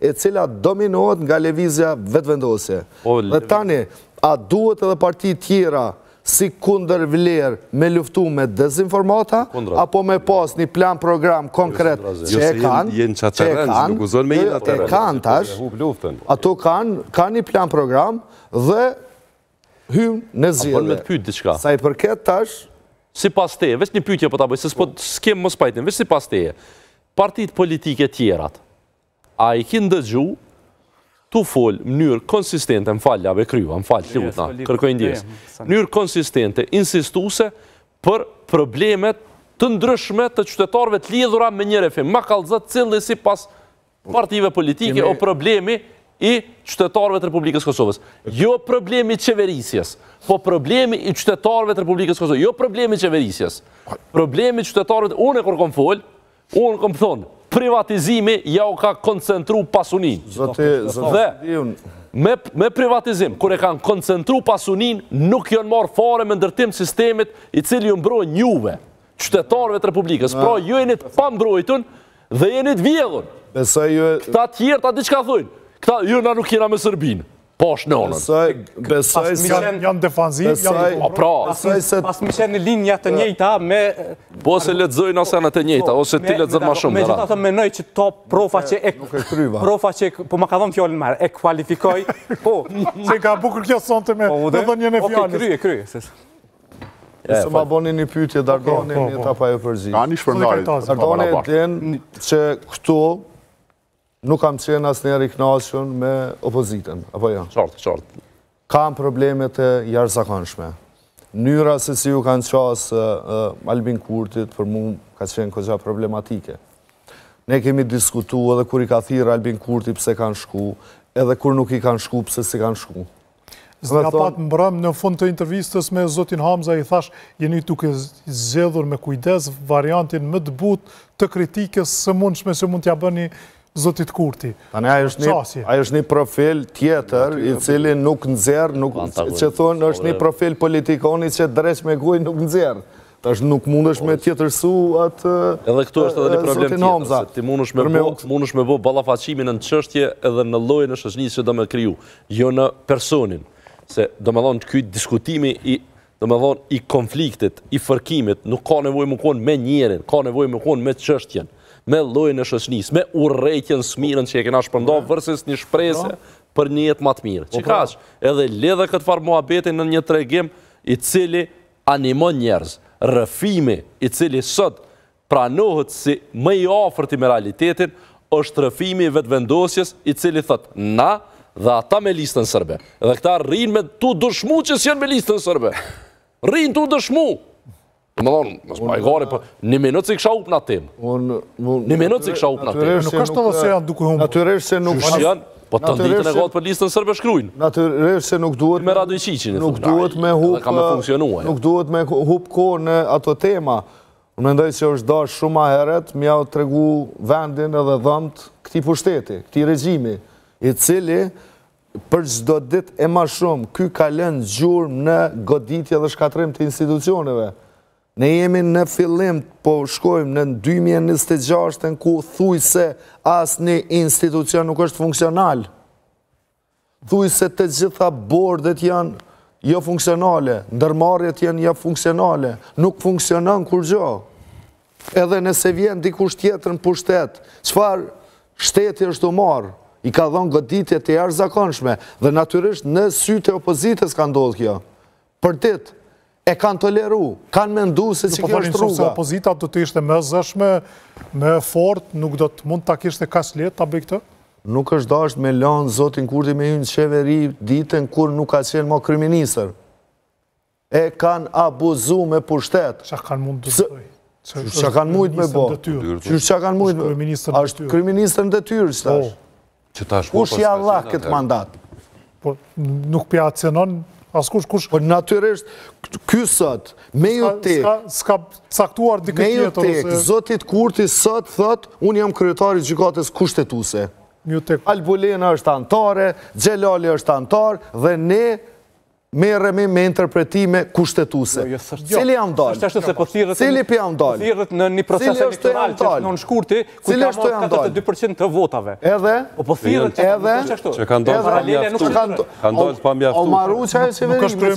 e cila dominohet nga lëvizja vetëvendosje. Dhe tani, a duhet edhe parti tjera si kundër vlerë me luftu me dezinformata, apo me pas një plan program konkret që e kanë tash, ato kanë një plan program dhe hymë në zhjede. Sa i përket tash, si pas teje, veç një pyetje po ta bëj, se s'kem mos pajtim, veç si pas teje, partit politike tjerat, a i kinë dëgju tu fol mënyrë konsistente, m'falja, kryu, lutna, kërkoj ndjes, mënyrë konsistente, insistuse për problemet të ndryshme të qytetarëve të lidhura me një refim. Ma kallëzat cilë si pas partive politike o problemi i qytetarëve të Republikës Kosovës. Jo problemi qeverisjes, po problemi i qytetarëve të Republikës Kosovës. Jo problemi qeverisjes. Problemi qytetarëve, unë e kur kom fol, unë kom thonë, privatizimi ja u ka koncentru pasunin. Dhe me privatizim, kër e kanë koncentru pasunin, nuk janë marë fare me ndërtim sistemit i cili ju mbrojnë juve, qytetarëve të Republikës. Pra, ju e një të pambrojtun dhe e një të vjedhun. Këta tjerë ta diqka thujnë. Këta, ju na nuk jena me Sërbinë. Pash në onën. Besoj janë defanziv, pas mi qenë në linja të njëjta me... Po se letëzojnë ose në të njëjta, ose ti letëzën ma shumë. Me gjitha të menoj që to profa që, po ma ka dhëmë fjallën marë, e kualifikoj, po... Se ka bukur kjo sonte me dhënjën e fjallës. Krye. Se ma boni një pyetje, Dardoni, një ta pa e përgjit. Dardoni e din që këtu nuk kam qenë asë njerë i knaqën me opozitën, apo jo? Qartë. Kam problemet e jashtëzakonshme. Mënyra se si ju kanë qasë Albin Kurtit, për mu ka qenë këgja problematike. Ne kemi diskutu edhe kur i ka thirë Albin Kurti pse kanë shku, edhe kur nuk i kanë shku pse si kanë shku. Nga pat mbrëm në fund të intervistës me Zotin Hamza i thash, jeni duke zgjedhur me kujdes variantin më të butë të kritikës së mundshme që mund t'ja bëni Zotit Kurti. Ajo është një profil tjetër i cili nuk nxerr, që thonë është një profil politikoni që dreq me gojë nuk nxerr. Tash nuk mundesh me tjetërsu atë edhe këtu është edhe një problem tjetër, se ti mundesh me bo ballafaqimin në çështje edhe në llojin e shoqërisë që do me kriju, jo në personin. Se do me thonë ky diskutimi i konfliktit, i fërkimit, nuk ka nevojë më konë me njerin, ka nevojë më konë me çështjen, me llojin e shoqërisë, me urrëtitjen smirën që e kena shpërndar versus një shpresë për një jetë më të mirë. Çikash, edhe lidhe këtë farë muhabetin në një tregim i cili animon njerëz, rrëfimi i cili sot pranohet si më i afërt me realitetin, është rrëfimi i vetëvendosjes i cili thot na dhe ata me listën serbe. Dhe këta rrinë me tu dëshmu që s'janë me listën serbe. Rrinë tu dëshmu. Më thonë, mësë ma i gari, një minutë si kësha up në atim. Një minutë si kësha up në atim. Nuk është të dhe se janë duke humë. Natyrisht se nuk... Po të nditën e gatë për listën sërbe shkrujnë. Natyrisht se nuk duhet... Me Radu i Qiqin. Nuk duhet me hup ko në ato tema. Unë mendoj që është dash shumë ma heret, mja o të regu vendin edhe dhëmt këti pushteti, këti regjimi, i cili për çdo ditë e ma shumë, ky ka lënë gjurmë në goditje dhe shkatrim të institucioneve. Ne jemi në fillim, po shkojmë në 2026 në ku thuj se asë një institucion nuk është funksional. Thuj se të gjitha bordet janë jo funksionale, ndërmarrjet janë jo funksionale, nuk funksionon kur gjo. Edhe nëse vjen dikush tjetër në pushtet, çfarë shteti është u marë, i ka dhënë goditje të jashtëzakonshme dhe natyrisht në sytë e opozitës ka ndodhur kjo. Për ditë e kanë toleru, kanë mendu se që kjo është rruga. Se opozita do të ishte me zëshme, me fort, nuk do të mund të kishte kas letë të bëj këtë? Nuk është dashtë me lanë Zotin Kurti me hynë qeveri ditën kur nuk ka qenë më kryeministër. E kanë abuzu me pushtet. Qa kanë mund të bëj? Qa kanë mujt me bo? Qa kanë mujt me bo? Ashtë kryeministër në detyrë, qëtash. Kush ja dha këtë mandat? Nuk pja acionon askush kush... Po natyrisht, ky sot, me ju tek... Ska caktuar dikë tjetër ose... Me ju tek, Zotit Kurti sot thot, unë jam kryetari gjykatës kushtetuse. Albulena është antare, Xhelali është antar, dhe ne merremi me interpretime kushtetuse. Cili jam dalë? Cili për jam dalë? Thirët në një proces elektoral që në shkurti, ku ka marrë 42% të votave. Edhe? Po thirët edhe? Që kanë dalë pa mjaftuar. O maru që e qeveri.